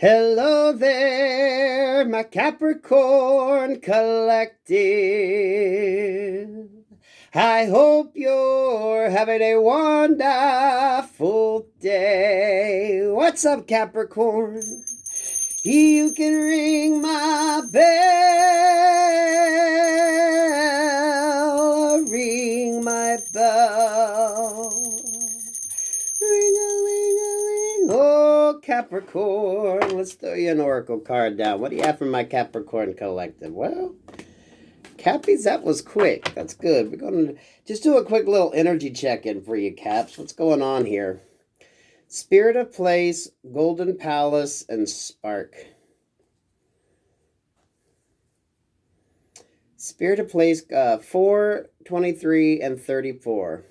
Hello there, my Capricorn collective. I hope you're having a wonderful day. What's up, Capricorn? You can ring my bell, ring my bell. Ring-a-ling-a-ling. Oh, Capricorn, let's throw you an oracle card down. What do you have from my Capricorn collective? Well, Cappies, that was quick. That's good. We're going to just do a quick little energy check-in for you, Caps. What's going on here? Spirit of Place, Golden Palace, and Spark. Spirit of Place, 4, 23, and 34.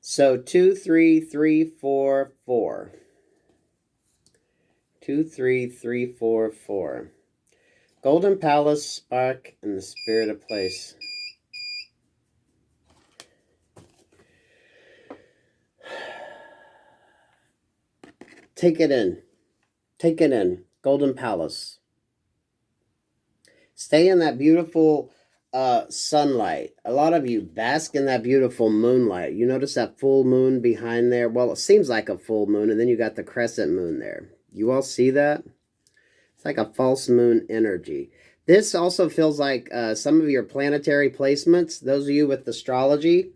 So 2, 3, 3, 4, 4. 2, 3, 3, 4, 4. Golden Palace, Spark, and the Spirit of Place. Take it in. Take it in. Golden Palace. Stay in that beautiful sunlight. A lot of you bask in that beautiful moonlight. You notice that full moon behind there? Well, it seems like a full moon, and then you got the crescent moon there. You all see that? It's like a false moon energy. This also feels like some of your planetary placements. Those of you with astrology,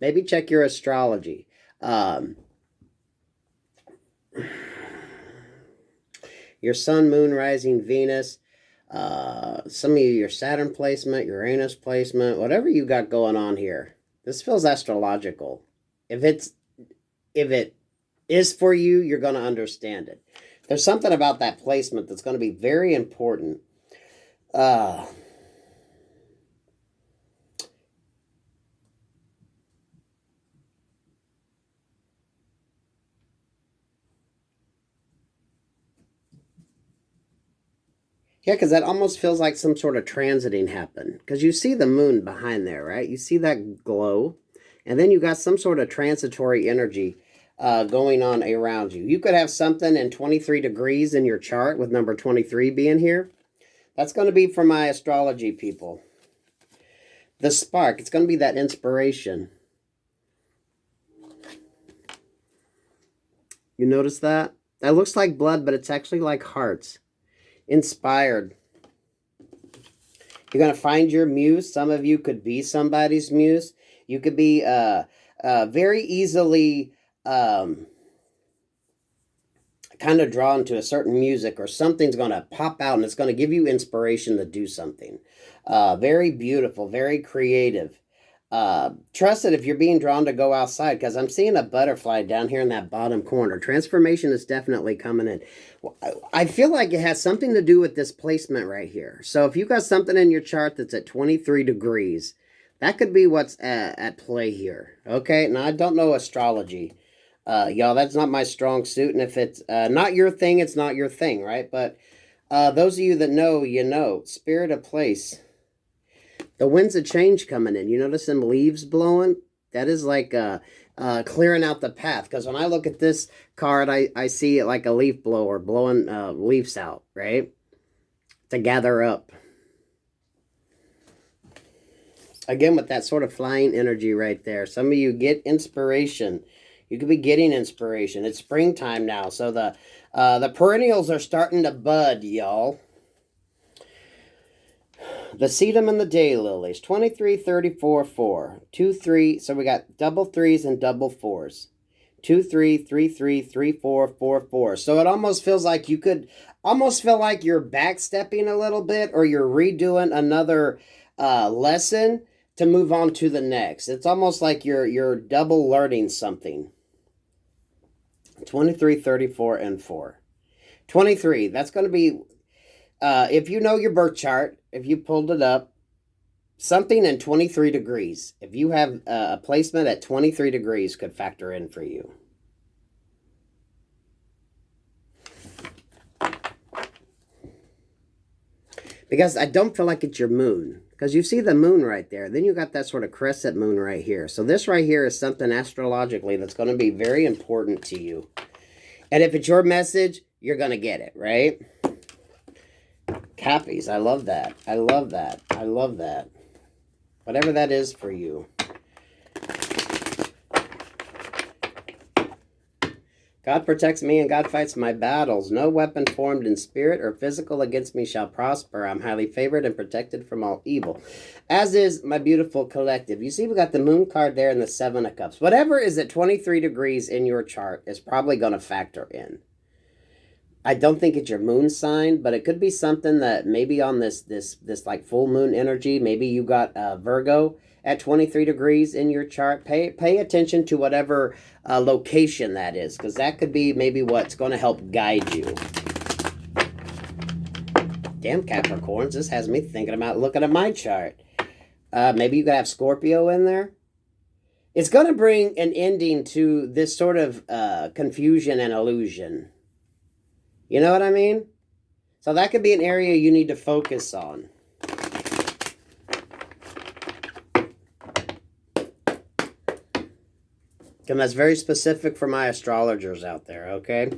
maybe check your astrology. Your sun, moon, rising, Venus. Some of you, your Saturn placement, Uranus placement, whatever you got going on here. This feels astrological. If it is for you, you're going to understand it. There's something about that placement that's going to be very important. Yeah, because that almost feels like some sort of transiting happened. Because you see the moon behind there, right? You see that glow. And then you got some sort of transitory energy going on around you. You could have something in 23 degrees in your chart with number 23 being here. That's going to be for my astrology people. The spark, it's going to be that inspiration. You notice that? That looks like blood, but it's actually like hearts. Inspired. You're going to find your muse. Some of you could be somebody's muse. You could be very easily kind of drawn to a certain music, or something's going to pop out and it's going to give you inspiration to do something. Very beautiful, very creative. Trust it if you're being drawn to go outside, because I'm seeing a butterfly down here in that bottom corner. Transformation is definitely coming in. I feel like it has something to do with this placement right here. So if you got something in your chart that's at 23 degrees, that could be what's at play here. Okay, now I don't know astrology. Y'all, that's not my strong suit, and if it's not your thing, it's not your thing, right? But those of you that know, you know. Spirit of Place. The winds of change coming in. You notice them leaves blowing? That is like clearing out the path. Because when I look at this card, I see it like a leaf blower blowing leaves out, right? To gather up. Again, with that sort of flying energy right there. Some of you get inspiration. You could be getting inspiration. It's springtime now. So the perennials are starting to bud, y'all. The sedum and the daylilies, 23, 34, 4. 2, 3, so we got double threes and double fours. 2, 3, 3, 3, 3, 4, 4, 4. So it almost feels like you could almost feel like you're backstepping a little bit, or you're redoing another lesson to move on to the next. It's almost like you're double learning something. 23, 34, and 4. 23, that's going to be, if you know your birth chart, if you pulled it up, something in 23 degrees. If you have a placement at 23 degrees could factor in for you. Because I don't feel like it's your moon. Because you see the moon right there. Then you got that sort of crescent moon right here. So this right here is something astrologically that's going to be very important to you. And if it's your message, you're going to get it, right? Cappies, I love that. I love that. I love that. Whatever that is for you. God protects me and God fights my battles. No weapon formed in spirit or physical against me shall prosper. I'm highly favored and protected from all evil. As is my beautiful collective. You see, we got the moon card there and the 7 of cups. Whatever is at 23 degrees in your chart is probably going to factor in. I don't think it's your moon sign, but it could be something that maybe on this like full moon energy, maybe you got Virgo at 23 degrees in your chart. Pay attention to whatever location that is, because that could be maybe what's going to help guide you. Damn, Capricorns, this has me thinking about looking at my chart. Maybe you could have Scorpio in there. It's going to bring an ending to this sort of confusion and illusion. You know what I mean? So that could be an area you need to focus on. And that's very specific for my astrologers out there, okay?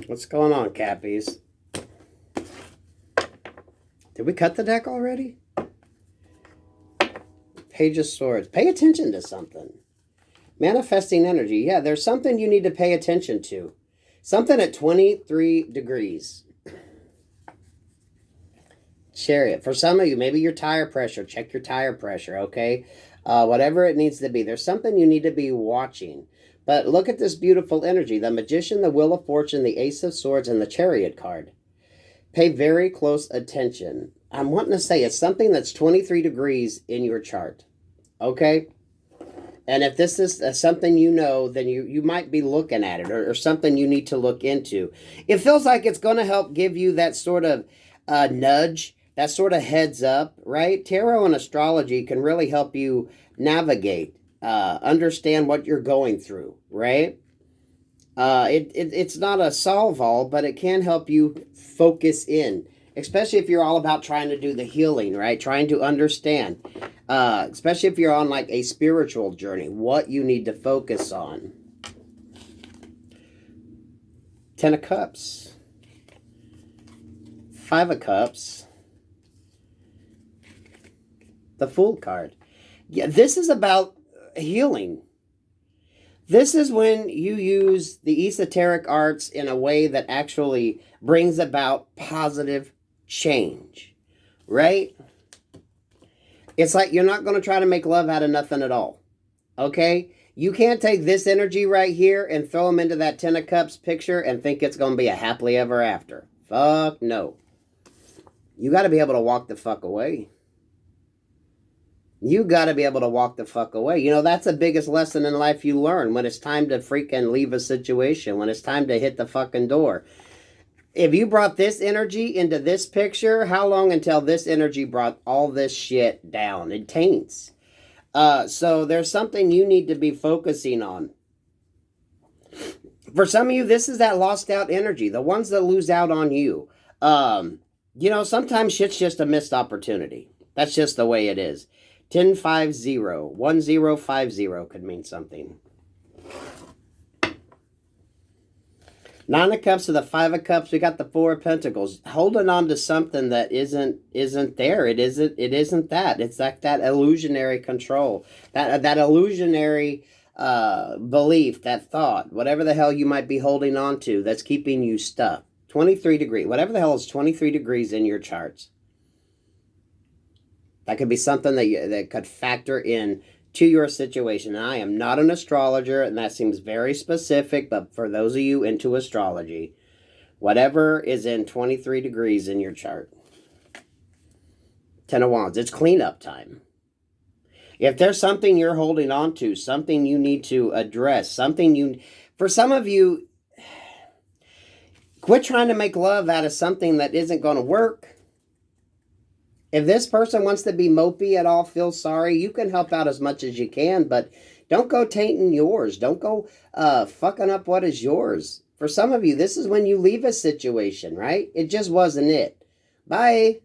What's going on, Cappies? Did we cut the deck already? Page of Swords. Pay attention to something. Manifesting energy. Yeah, there's something you need to pay attention to. Something at 23 degrees. Chariot. For some of you, maybe your tire pressure. Check your tire pressure, okay? Whatever it needs to be. There's something you need to be watching. But look at this beautiful energy. The Magician, the Wheel of Fortune, the Ace of Swords, and the Chariot card. Pay very close attention. I'm wanting to say it's something that's 23 degrees in your chart. Okay? And if this is something you know, then you might be looking at it or something you need to look into. It feels like it's going to help give you that sort of nudge, that sort of heads up, right? Tarot and astrology can really help you navigate, understand what you're going through, right? It's not a solve-all, but it can help you focus in, especially if you're all about trying to do the healing, right? Trying to understand, especially if you're on like a spiritual journey, what you need to focus on. 10 of Cups. 5 of Cups. The Fool card. Yeah, this is about healing. This is when you use the esoteric arts in a way that actually brings about positive change, right? It's like you're not going to try to make love out of nothing at all, okay? You can't take this energy right here and throw them into that 10 of Cups picture and think it's going to be a happily ever after. Fuck no. You got to be able to walk the fuck away. You got to be able to walk the fuck away. You know, that's the biggest lesson in life you learn when it's time to freaking leave a situation, when it's time to hit the fucking door. If you brought this energy into this picture, how long until this energy brought all this shit down? It taints. So there's something you need to be focusing on. For some of you, this is that lost out energy, the ones that lose out on you. You know, sometimes shit's just a missed opportunity. That's just the way it is. 1050, 1050 could mean something. 9 of Cups to the 5 of Cups, we got the 4 of Pentacles. Holding on to something that isn't there. It isn't that. It's like that illusionary control. That illusionary belief, that thought, whatever the hell you might be holding on to that's keeping you stuck. 23 degrees. Whatever the hell is 23 degrees in your charts. That could be something that could factor in to your situation. And I am not an astrologer, and that seems very specific, but for those of you into astrology, whatever is in 23 degrees in your chart. 10 of Wands. It's cleanup time. If there's something you're holding on to, something you need to address, for some of you, quit trying to make love out of something that isn't going to work. If this person wants to be mopey at all, feel sorry, you can help out as much as you can, but don't go tainting yours. Don't go fucking up what is yours. For some of you, this is when you leave a situation, right? It just wasn't it. Bye.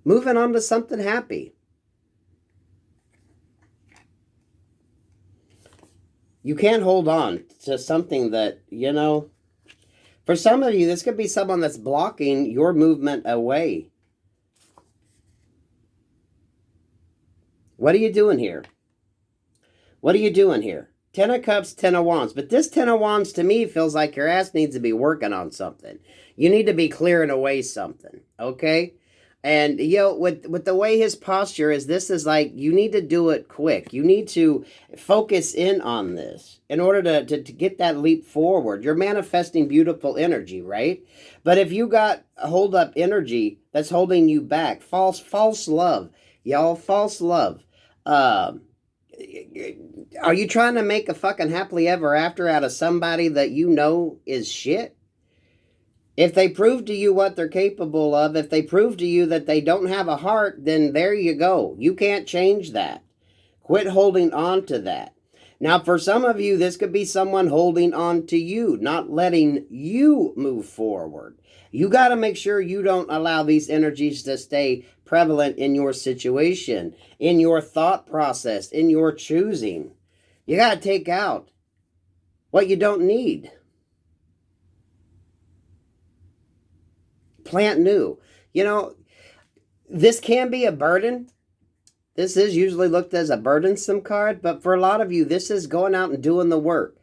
Moving on to something happy. You can't hold on to something that, you know, for some of you, this could be someone that's blocking your movement away. What are you doing here? What are you doing here? 10 of Cups, 10 of Wands. But this 10 of Wands to me feels like your ass needs to be working on something. You need to be clearing away something, okay? And, you know, with the way his posture is, this is like, you need to do it quick. You need to focus in on this in order to get that leap forward. You're manifesting beautiful energy, right? But if you got hold up energy that's holding you back, false love, y'all, false love. Are you trying to make a fucking happily ever after out of somebody that you know is shit? If they prove to you what they're capable of, if they prove to you that they don't have a heart, then there you go. You can't change that. Quit holding on to that. Now, for some of you, this could be someone holding on to you, not letting you move forward. You got to make sure you don't allow these energies to stay prevalent in your situation, in your thought process, in your choosing. You got to take out what you don't need. Plant new. You know, this can be a burden. This is usually looked as a burdensome card, but for a lot of you, this is going out and doing the work.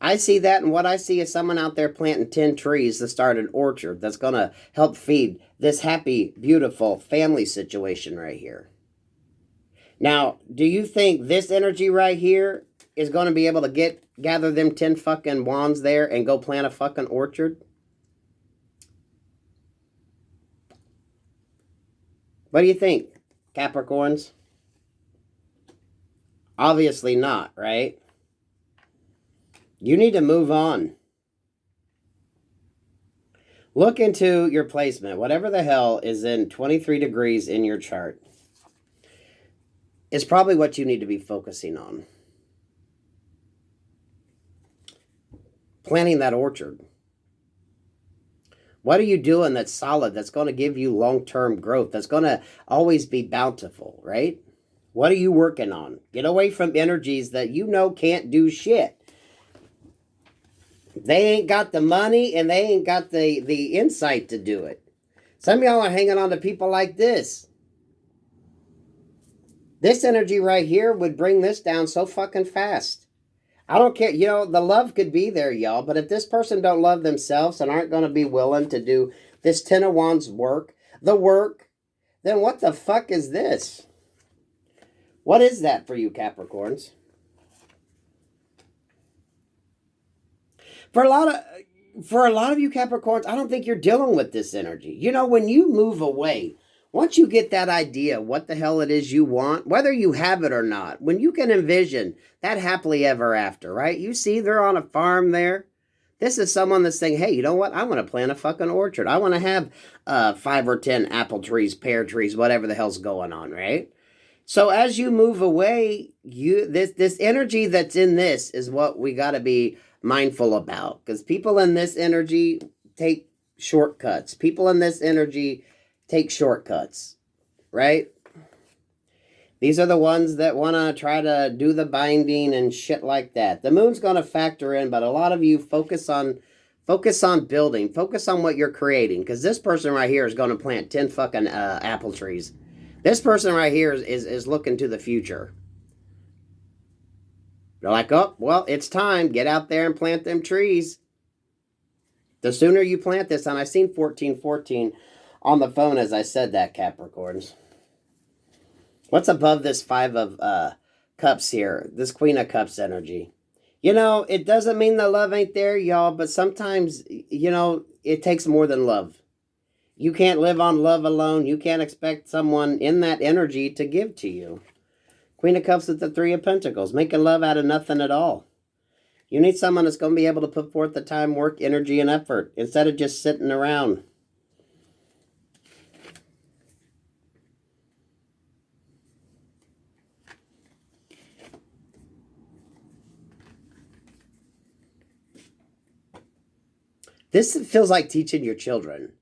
I see that, and what I see is someone out there planting 10 trees to start an orchard that's going to help feed this happy, beautiful family situation right here. Now, do you think this energy right here is going to be able to gather them 10 fucking wands there and go plant a fucking orchard? What do you think, Capricorns? Obviously not, right? You need to move on. Look into your placement. Whatever the hell is in 23 degrees in your chart is probably what you need to be focusing on. Planting that orchard. What are you doing that's solid, that's going to give you long-term growth, that's going to always be bountiful, right? What are you working on? Get away from energies that you know can't do shit. They ain't got the money and they ain't got the insight to do it. Some of y'all are hanging on to people like this. This energy right here would bring this down so fucking fast. I don't care, you know, the love could be there, y'all, but if this person don't love themselves and aren't going to be willing to do this 10 of Wands work, then what the fuck is this? What is that for you, Capricorns? For a lot of you Capricorns, I don't think you're dealing with this energy. You know, when you move away, once you get that idea what the hell it is you want, whether you have it or not, when you can envision that happily ever after, right? You see they're on a farm there. This is someone that's saying, hey, you know what? I want to plant a fucking orchard. I want to have 5 or 10 apple trees, pear trees, whatever the hell's going on, right? So as you move away, this energy that's in this is what we got to be mindful about. Because people in this energy take shortcuts. People in this energy take shortcuts, right? These are the ones that want to try to do the binding and shit like that. The moon's going to factor in, but a lot of you focus on building. Focus on what you're creating. Because this person right here is going to plant 10 fucking apple trees. This person right here is looking to the future. They're like, oh, well, it's time. Get out there and plant them trees. The sooner you plant this, and I seen 1414 on the phone as I said that, Capricorns. What's above this 5 of Cups here? This Queen of Cups energy. You know, it doesn't mean the love ain't there, y'all, but sometimes, you know, it takes more than love. You can't live on love alone. You can't expect someone in that energy to give to you. Queen of Cups with the 3 of Pentacles, making love out of nothing at all. You need someone that's going to be able to put forth the time, work, energy, and effort instead of just sitting around. This feels like teaching your children.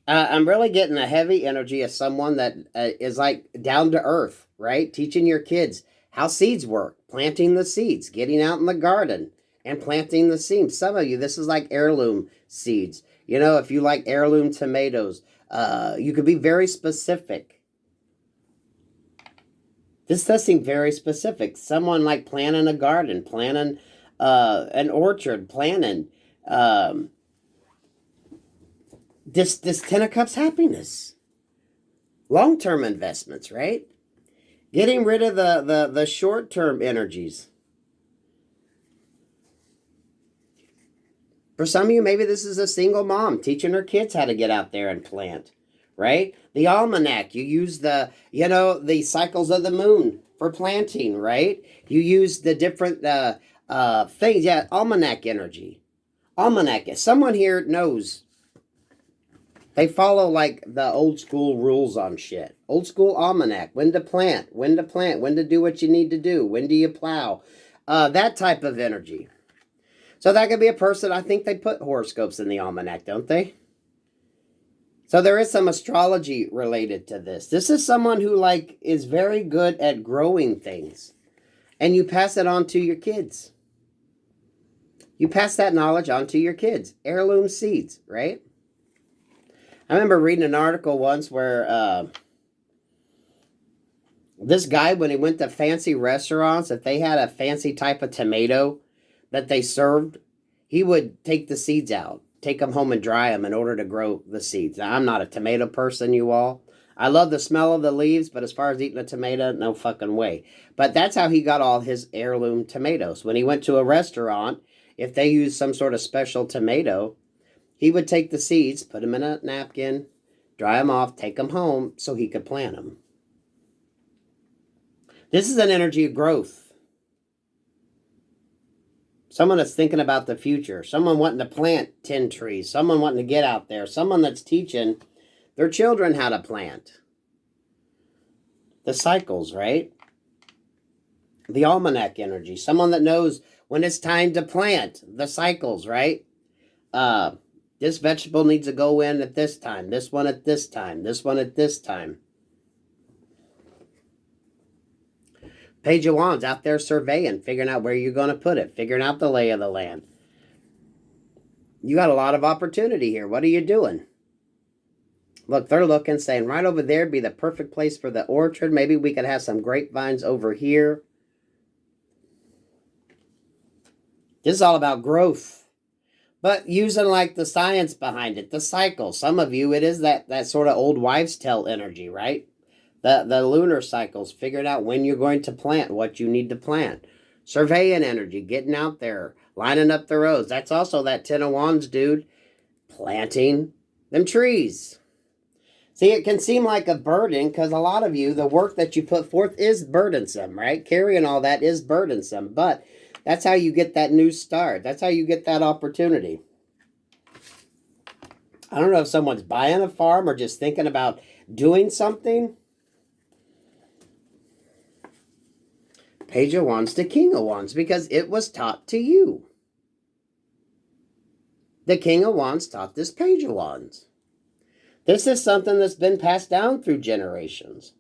I'm really getting a heavy energy of someone that is like down to earth, right? Teaching your kids how seeds work, planting the seeds, getting out in the garden and planting the seeds. Some of you, this is like heirloom seeds. You know, if you like heirloom tomatoes, you could be very specific. This does seem very specific. Someone like planting a garden, planting an orchard, planting this Ten of Cups happiness. Long-term investments, right? Getting rid of the short-term energies. For some of you, maybe this is a single mom teaching her kids how to get out there and plant, right? The almanac, you use the cycles of the moon for planting, right? You use the different things. Yeah, almanac energy. Almanac. Someone here knows. They follow like the old school rules on shit. Old school almanac. When to plant, when to do what you need to do, when do you plow. That type of energy. So that could be a person, I think they put horoscopes in the almanac, don't they? So there is some astrology related to this. This is someone who like is very good at growing things. And you pass it on to your kids. You pass that knowledge on to your kids. Heirloom seeds, right? I remember reading an article once where this guy, when he went to fancy restaurants, if they had a fancy type of tomato that they served, he would take the seeds out, take them home and dry them in order to grow the seeds. Now, I'm not a tomato person, you all. I love the smell of the leaves, but as far as eating a tomato, no fucking way. But that's how he got all his heirloom tomatoes. When he went to a restaurant, if they used some sort of special tomato, he would take the seeds, put them in a napkin, dry them off, take them home so he could plant them. This is an energy of growth. Someone that's thinking about the future. Someone wanting to plant 10 trees. Someone wanting to get out there. Someone that's teaching their children how to plant. The cycles, right? The almanac energy. Someone that knows when it's time to plant. The cycles, right? This vegetable needs to go in at this time. This one at this time. This one at this time. Page of Wands out there surveying, figuring out where you're going to put it, figuring out the lay of the land. You got a lot of opportunity here. What are you doing? Look, they're looking, saying right over there be the perfect place for the orchard. Maybe we could have some grapevines over here. This is all about growth. But using like the science behind it, the cycle. Some of you, it is that sort of old wives' tale energy, right? The lunar cycles, figuring out when you're going to plant, what you need to plant. Surveying energy, getting out there, lining up the rows. That's also that Ten of Wands, dude. Planting them trees. See, it can seem like a burden because a lot of you, the work that you put forth is burdensome, right? Carrying all that is burdensome, but that's how you get that new start. That's how you get that opportunity. I don't know if someone's buying a farm or just thinking about doing something. Page of Wands to King of Wands because it was taught to you. The King of Wands taught this Page of Wands. This is something that's been passed down through generations.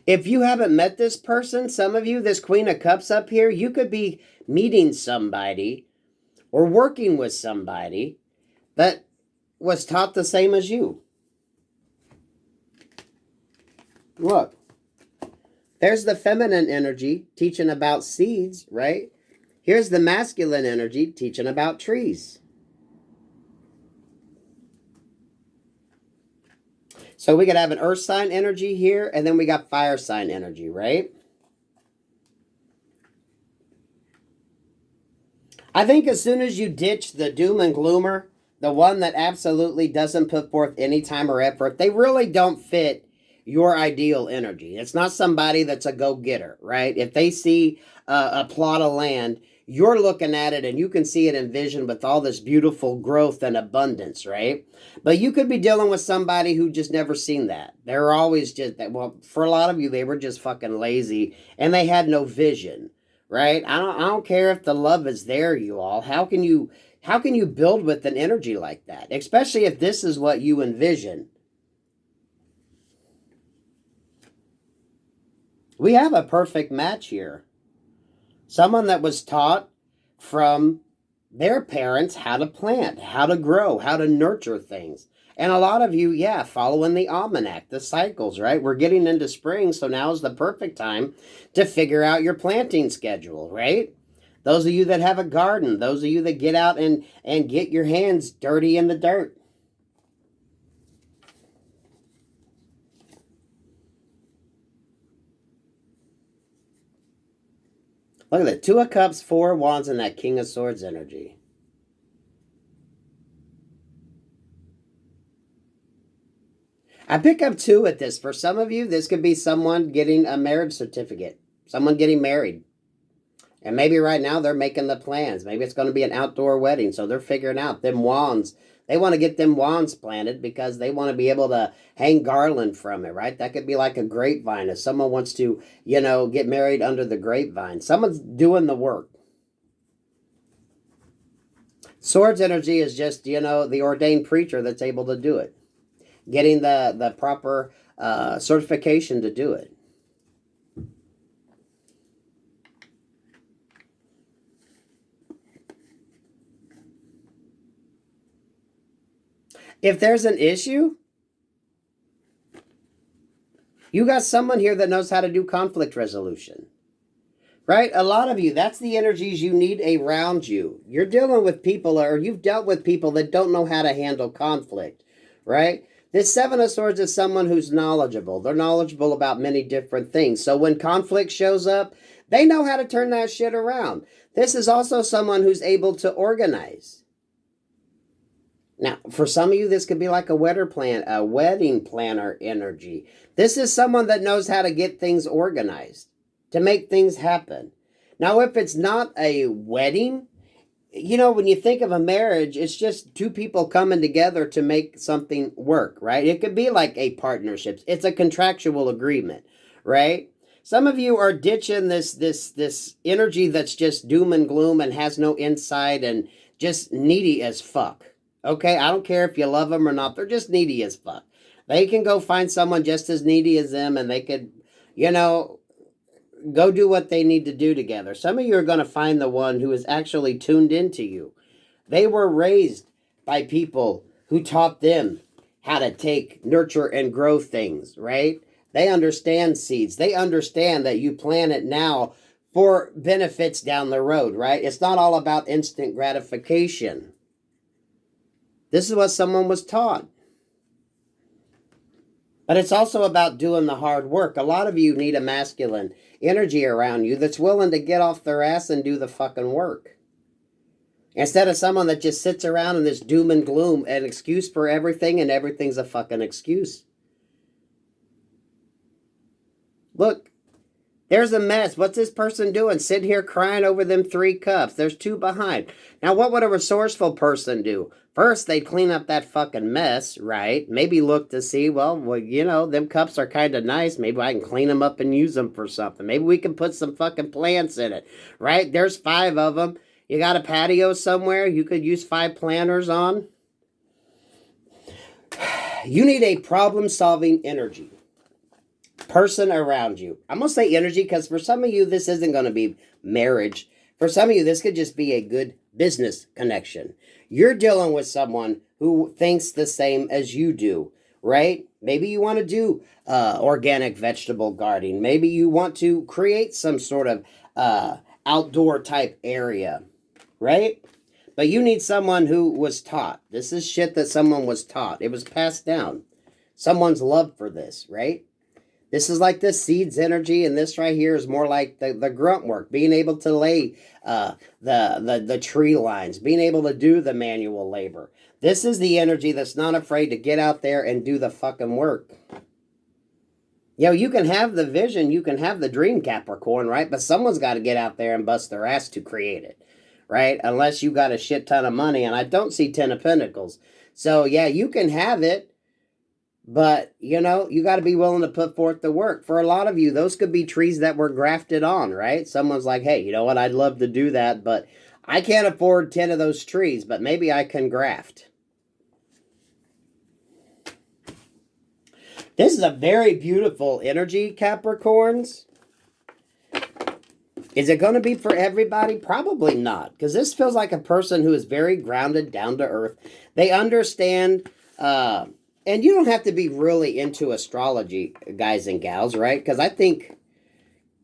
If you haven't met this person, some of you, this Queen of Cups up here, you could be meeting somebody or working with somebody that was taught the same as you. Look. There's the feminine energy teaching about seeds, right? Here's the masculine energy teaching about trees. So we could have an earth sign energy here, and then we got fire sign energy, right? I think as soon as you ditch the doom and gloomer, the one that absolutely doesn't put forth any time or effort, they really don't fit your ideal energy. It's not somebody that's a go-getter, right? If they see a plot of land, you're looking at it and you can see it envisioned with all this beautiful growth and abundance, right? But you could be dealing with somebody who just never seen that. They're always just, well, for a lot of you, they were just fucking lazy and they had no vision, right? I don't care if the love is there, you all. How can you How can you build with an energy like that? Especially if this is what you envision. We have a perfect match here. Someone that was taught from their parents how to plant, how to grow, how to nurture things. And a lot of you, yeah, following the almanac, the cycles, right? We're getting into spring, so now is the perfect time to figure out your planting schedule, right? Those of you that have a garden, those of you that get out and get your hands dirty in the dirt. Look at that. 2 of Cups, 4 of Wands, and that King of Swords energy. I pick up 2 at this. For some of you, this could be someone getting a marriage certificate. Someone getting married. And maybe right now they're making the plans. Maybe it's going to be an outdoor wedding. So they're figuring out them wands. They want to get them wands planted because they want to be able to hang garland from it, right? That could be like a grapevine. If someone wants to, get married under the grapevine. Someone's doing the work. Swords energy is just, the ordained preacher that's able to do it. Getting the proper certification to do it. If there's an issue, you got someone here that knows how to do conflict resolution. Right? A lot of you, that's the energies you need around you. You're dealing with people, or you've dealt with people that don't know how to handle conflict. Right? This 7 of Swords is someone who's knowledgeable. They're knowledgeable about many different things. So when conflict shows up, they know how to turn that shit around. This is also someone who's able to organize. Now, for some of you, this could be like a wedding planner energy. This is someone that knows how to get things organized, to make things happen. Now, if it's not a wedding, when you think of a marriage, it's just 2 people coming together to make something work, right? It could be like a partnership. It's a contractual agreement, right? Some of you are ditching this energy that's just doom and gloom and has no insight and just needy as fuck. Okay, I don't care if you love them or not. They're just needy as fuck. They can go find someone just as needy as them, and they could, go do what they need to do together. Some of you are going to find the one who is actually tuned into you. They were raised by people who taught them how to nurture and grow things, right? They understand seeds. They understand that you plant it now for benefits down the road, right? It's not all about instant gratification. This is what someone was taught. But it's also about doing the hard work. A lot of you need a masculine energy around you that's willing to get off their ass and do the fucking work. Instead of someone that just sits around in this doom and gloom, an excuse for everything, and everything's a fucking excuse. Look, there's a mess. What's this person doing? Sitting here crying over them 3 cups. There's 2 behind. Now, what would a resourceful person do? First, they'd clean up that fucking mess, right? Maybe look to see, them cups are kind of nice. Maybe I can clean them up and use them for something. Maybe we can put some fucking plants in it, right? There's 5 of them. You got a patio somewhere you could use 5 planters on? You need a problem-solving energy. Person around you. I'm going to say energy because for some of you, this isn't going to be marriage. For some of you, this could just be a good business connection. You're dealing with someone who thinks the same as you do, right? Maybe you want to do organic vegetable gardening. Maybe you want to create some sort of outdoor type area, right? But you need someone who was taught. This is shit that someone was taught. It was passed down. Someone's love for this, right? This is like this seeds energy, and this right here is more like the grunt work, being able to lay the tree lines, being able to do the manual labor. This is the energy that's not afraid to get out there and do the fucking work. You can have the vision, you can have the dream, Capricorn, right? But someone's got to get out there and bust their ass to create it, right? Unless you got a shit ton of money, and I don't see 10 of Pentacles. So, yeah, you can have it. But, you got to be willing to put forth the work. For a lot of you, those could be trees that were grafted on, right? Someone's like, hey, you know what? I'd love to do that, but I can't afford 10 of those trees, but maybe I can graft. This is a very beautiful energy, Capricorns. Is it going to be for everybody? Probably not, because this feels like a person who is very grounded, down to earth. They understand, and you don't have to be really into astrology, guys and gals, right? Because I think,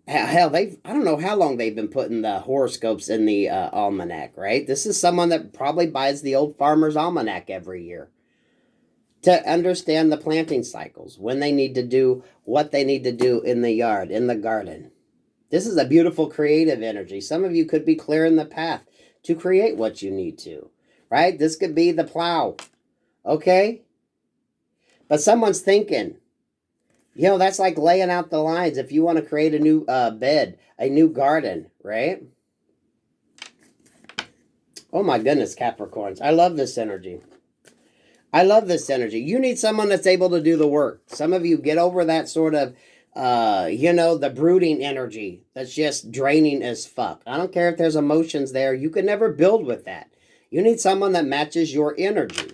hell, I don't know how long they've been putting the horoscopes in the almanac, right? This is someone that probably buys the old Farmer's Almanac every year to understand the planting cycles, when they need to do what they need to do in the yard, in the garden. This is a beautiful creative energy. Some of you could be clearing the path to create what you need to, right? This could be the plow, okay? But someone's thinking, you know, that's like laying out the lines if you want to create a new bed, a new garden, right? Oh my goodness, Capricorns. I love this energy. I love this energy. You need someone that's able to do the work. Some of you get over that sort of you know, the brooding energy that's just draining as fuck. I don't care if there's emotions there. You can never build with that. You need someone that matches your energy.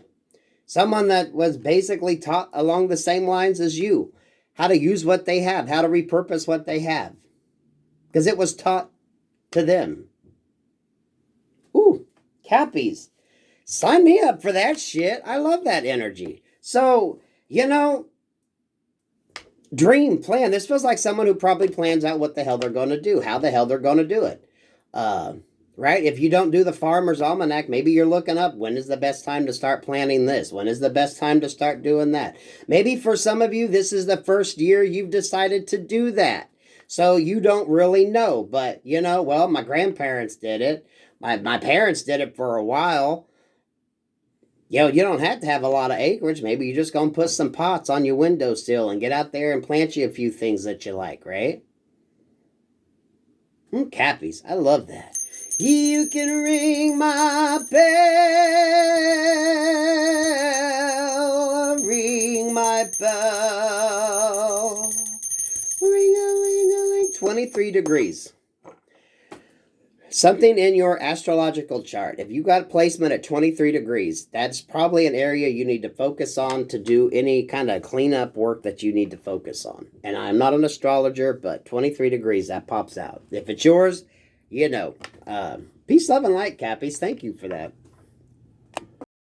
Someone that was basically taught along the same lines as you. How to use what they have. How to repurpose what they have. Because it was taught to them. Ooh, Cappies. Sign me up for that shit. I love that energy. So, you know, dream, plan. This feels like someone who probably plans out what the hell they're going to do, how the hell they're going to do it. Right? If you don't do the Farmer's Almanac, maybe you're looking up, when is the best time to start planning this? When is the best time to start doing that? Maybe for some of you, this is the first year you've decided to do that. So you don't really know. But, you know, well, my grandparents did it. My parents did it for a while. You know, you don't have to have a lot of acreage. Maybe you're just going to put some pots on your windowsill and get out there and plant you a few things that you like, right? Cappies. I love that. You can ring my bell. Ring my bell. Ring-a-ling-a-ling. 23 degrees. Something in your astrological chart, if you got placement at 23 degrees, that's probably an area you need to focus on to do any kind of cleanup work that you need to focus on. And I'm not an astrologer, but 23 degrees, that pops out. If it's yours, you know. Peace, love, and light, Cappies. Thank you for that.